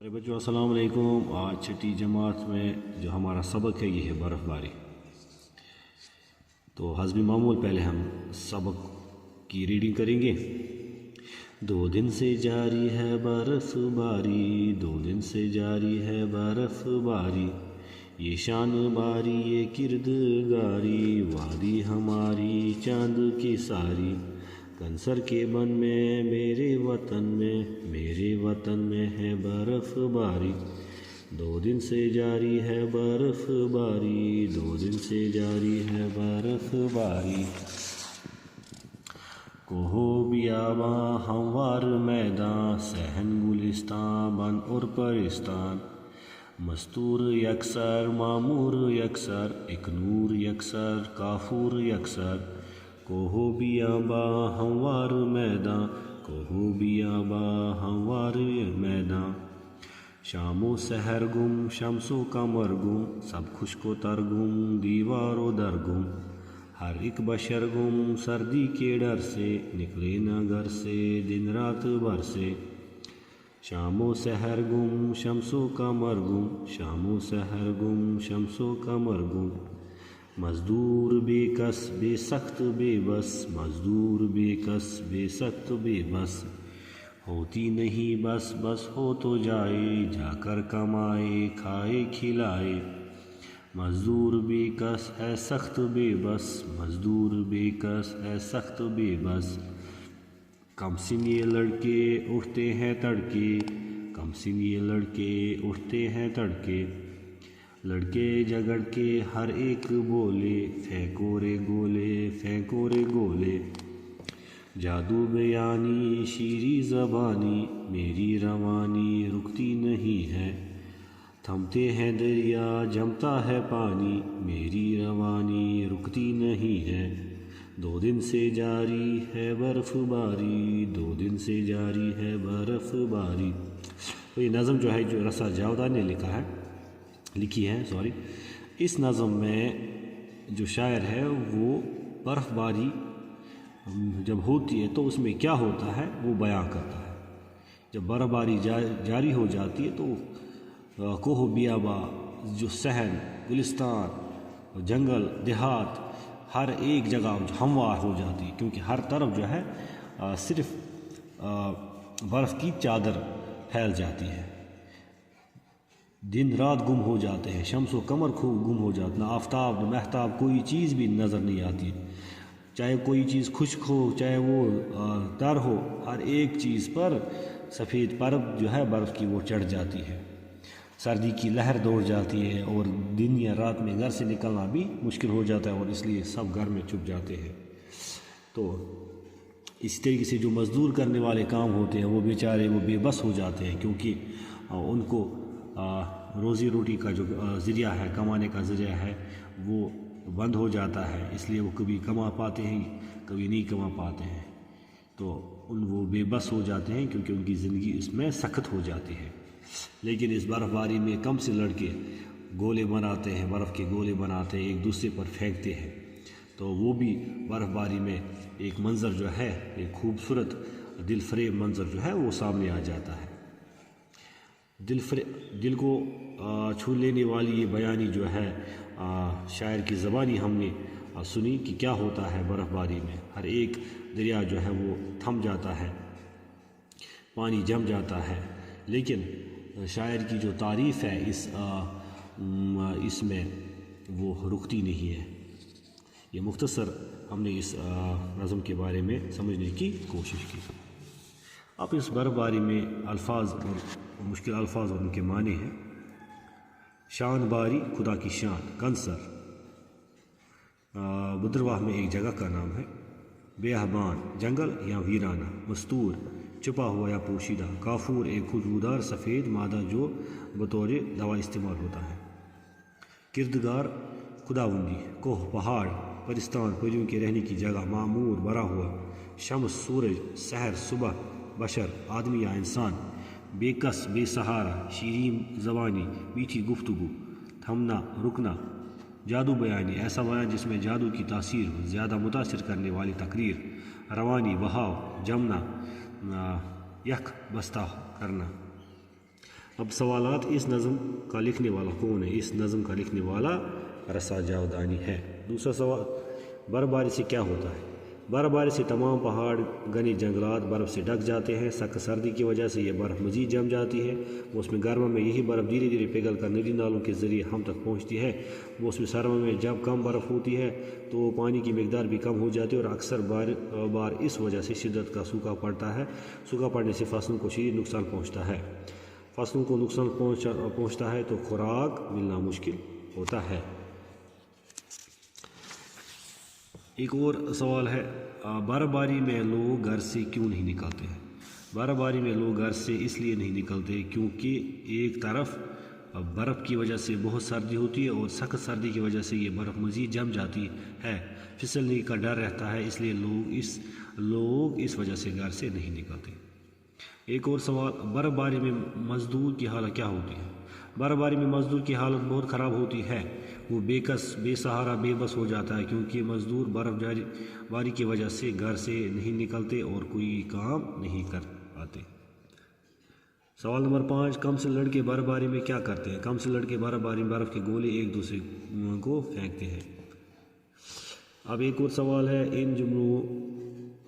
ارے بچوں السلام علیکم۔ آج چھٹی جماعت میں جو ہمارا سبق ہے یہ ہے برف باری۔ تو حسب معمول پہلے ہم سبق کی ریڈنگ کریں گے۔ 2 دن سے جاری ہے برف باری، 2 دن سے جاری ہے برف باری، یہ شان باری یہ کردگاری، وادی ہماری چاند کی ساری، کنسر کے بن میں میرے وطن میں ہے برف باری، 2 دن سے جاری ہے برف باری، 2 دن سے جاری ہے برف باری۔ کوہو بیاباں ہموار میدان، صحن گلستان بن اور پرستان، مستور یکسر معمور یکسر، ایک نور یکسر کافور یکسر، کوہو بیاباں ہموار میدان، کوہو بیاباں ہموار میدان، شام و سحر گم شمس و قمر گم، سب خشک و تر گم دیوار و در گم، ہر ایک بشر گم سردی کے ڈر سے، نکلے نہ گھر سے دن رات بھر سے، شام و سحر گم شمس و قمر گم، شام و سحر گم شمس و قمر گم، مزدور بے کس بے سخت بے بس، مزدور بے کس بے سخت بے بس، ہوتی نہیں بس بس ہو تو جائے، جا کر کمائے کھائے کھلائے، مزدور بے کس ہے سخت بے بس، مزدور بے کس ہے سخت بے بس، کم سنیے لڑکے اٹھتے ہیں تڑکے، کم سنیے لڑکے اٹھتے ہیں تڑکے، لڑکے جگڑ کے ہر ایک بولے، پھینکو رے گولے پھینکو رے گولے، جادو بیانی شیریں زبانی، میری روانی رکتی نہیں ہے، تھمتے ہیں دریا جمتا ہے پانی، میری روانی رکتی نہیں ہے، 2 دن سے جاری ہے برف باری، 2 دن سے جاری ہے برف باری۔ تو یہ نظم جو ہے جو رسا جاودان نے لکھی ہے اس نظم میں جو شاعر ہے وہ برف باری جب ہوتی ہے تو اس میں کیا ہوتا ہے وہ بیان کرتا ہے۔ جب برف باری جاری ہو جاتی ہے تو کوہ بیابا جو صحن گلستان جنگل دیہات ہر ایک جگہ ہموار ہو جاتی ہے، کیونکہ ہر طرف جو ہے صرف برف کی چادر پھیل جاتی ہے، دن رات گم ہو جاتے ہیں، شمس و قمر گم ہو جاتے، نہ آفتاب نہ مہتاب کوئی چیز بھی نظر نہیں آتی، چاہے کوئی چیز خشک ہو چاہے وہ تر ہو، ہر ایک چیز پر سفید پرت جو ہے برف کی وہ چڑھ جاتی ہے، سردی کی لہر دوڑ جاتی ہے اور دن یا رات میں گھر سے نکلنا بھی مشکل ہو جاتا ہے، اور اس لیے سب گھر میں چھپ جاتے ہیں۔ تو اسی طریقے سے جو مزدور کرنے والے کام ہوتے ہیں وہ بیچارے وہ بے بس ہو جاتے ہیں، کیونکہ ان کو روزی روٹی کا جو ذریعہ ہے، کمانے کا ذریعہ ہے وہ بند ہو جاتا ہے، اس لیے وہ کبھی کما پاتے ہیں کبھی نہیں کما پاتے ہیں، تو وہ بے بس ہو جاتے ہیں کیونکہ ان کی زندگی اس میں سخت ہو جاتی ہے۔ لیکن اس برف باری میں کم سے لڑکے گولے بناتے ہیں، برف کے گولے بناتے ہیں، ایک دوسرے پر پھینکتے ہیں، تو وہ بھی برف باری میں ایک منظر جو ہے ایک خوبصورت دل فریب منظر جو ہے وہ سامنے آ جاتا ہے۔ دل کو چھو لینے والی یہ بیانی جو ہے شاعر کی زبانی ہم نے سنی کہ کیا ہوتا ہے برف باری میں، ہر ایک دریا جو ہے وہ تھم جاتا ہے، پانی جم جاتا ہے، لیکن شاعر کی جو تعریف ہے اس میں وہ رکتی نہیں ہے۔ یہ مختصر ہم نے اس نظم کے بارے میں سمجھنے کی کوشش کی۔ اب اس برف باری میں الفاظ اور مشکل الفاظ اور ان کے معنی ہیں۔ شان باری خدا کی شان، کنسر بدرواہ میں ایک جگہ کا نام ہے، بیابان جنگل یا ویرانہ، مستور چھپا ہوا یا پوشیدہ، کافور ایک خوشبودار سفید مادہ جو بطور دوا استعمال ہوتا ہے، کردگار خداوندی، کوہ پہاڑ، پرستان پریوں کے رہنے کی جگہ، معمور بھرا ہوا، شمس سورج، سحر صبح، بشر آدمی یا انسان، بے کس بے سہارا، شیریں زبانی میٹھی گفتگو، تھمنا رکنا، جادو بیانی ایسا بیان جس میں جادو کی تاثیر ہو، زیادہ متاثر کرنے والی تقریر، روانی بہاؤ، جمنا یک بستہ کرنا، اب سوالات، اس نظم کا لکھنے والا کون ہے؟ اس نظم کا لکھنے والا رسا جاودانی ہے۔ دوسرا سوال، برف باری سے کیا ہوتا ہے؟ برف باری سے تمام پہاڑ، گھنے جنگلات برف سے ڈک جاتے ہیں۔ سخت سردی کی وجہ سے یہ برف مزید جم جاتی ہے۔ موسم گرما میں یہی برف دھیرے دھیرے پگھل کر ندی نالوں کے ذریعے ہم تک پہنچتی ہے۔ موسم سرما میں جب کم برف ہوتی ہے تو پانی کی مقدار بھی کم ہو جاتی ہے اور اکثر بار اس وجہ سے شدت کا سوکھا پڑتا ہے۔ سوکھا پڑنے سے فصلوں کو شدید نقصان پہنچتا ہے۔ فصلوں کو نقصان پہنچتا ہے تو خوراک ملنا مشکل ہوتا ہے۔ ایک اور سوال ہے، برف باری میں لوگ گھر سے کیوں نہیں نکلتے ہیں؟ برف باری میں لوگ گھر سے اس لیے نہیں نکلتے کیونکہ ایک طرف برف کی وجہ سے بہت سردی ہوتی ہے اور سخت سردی کی وجہ سے یہ برف مزید جم جاتی ہے، پھسلنے کا ڈر رہتا ہے، اس لیے لوگ اس وجہ سے گھر سے نہیں نکلتے۔ ایک اور سوال، برف باری میں مزدور کی حالت کیا ہوتی ہے؟ برف باری میں مزدور کی حالت بہت خراب ہوتی ہے۔ وہ بے کس، بے سہارا، بے بس ہو جاتا ہے کیونکہ مزدور برف باری کی وجہ سے گھر سے نہیں نکلتے اور کوئی کام نہیں کر پاتے۔ سوال نمبر 5، کم سے لڑکے برف باری میں کیا کرتے ہیں؟ کم سے لڑکے برف باری میں برف کے گولے ایک دوسرے کو پھینکتے ہیں۔ اب ایک اور سوال ہے، ان جملوں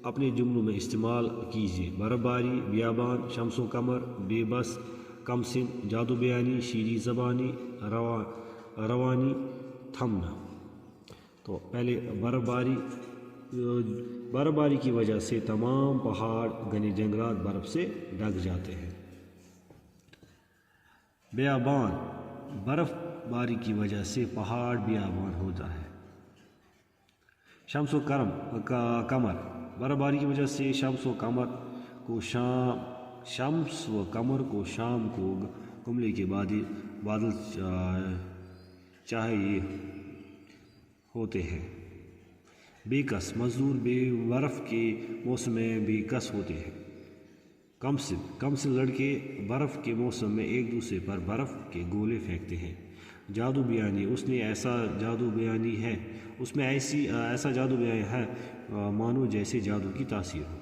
اپنے جملوں میں استعمال کیجیے۔ برف باری، بیابان، شمس و قمر، بے بس، کم سن، جادو بیانی، شیریں زبانی، روانی، تھمنا۔ تو پہلے برف باری کی وجہ سے تمام پہاڑ، گھنے جنگلات برف سے ڈھک جاتے ہیں۔ بیابان، برف باری کی وجہ سے پہاڑ بیابان ہوتا ہے۔ شمس و قمر، برف باری کی وجہ سے شمس و قمر کو شام کو کملے کے بادل چاہیے ہوتے ہیں۔ بے کس، مزدور برف کے موسم میں بے کس ہوتے ہیں۔ کم سے لڑکے برف کے موسم میں ایک دوسرے پر برف کے گولے پھینکتے ہیں۔ جادو بیانی، اس میں ایسا جادو بیانی ہے مانو جیسے جادو کی تاثیر ہو۔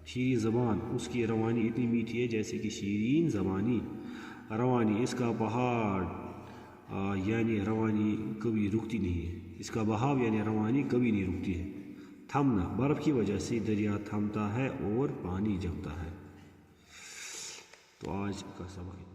شیریں زبان، اس کی روانی اتنی میٹھی ہے جیسے کہ شیرین زبانی۔ روانی، اس کا بہاؤ یعنی روانی کبھی رکتی نہیں ہے، اس کا بہاؤ یعنی روانی کبھی نہیں رکتی ہے۔ تھمنا، برف کی وجہ سے دریا تھمتا ہے اور پانی جمتا ہے۔ تو آج کا سبق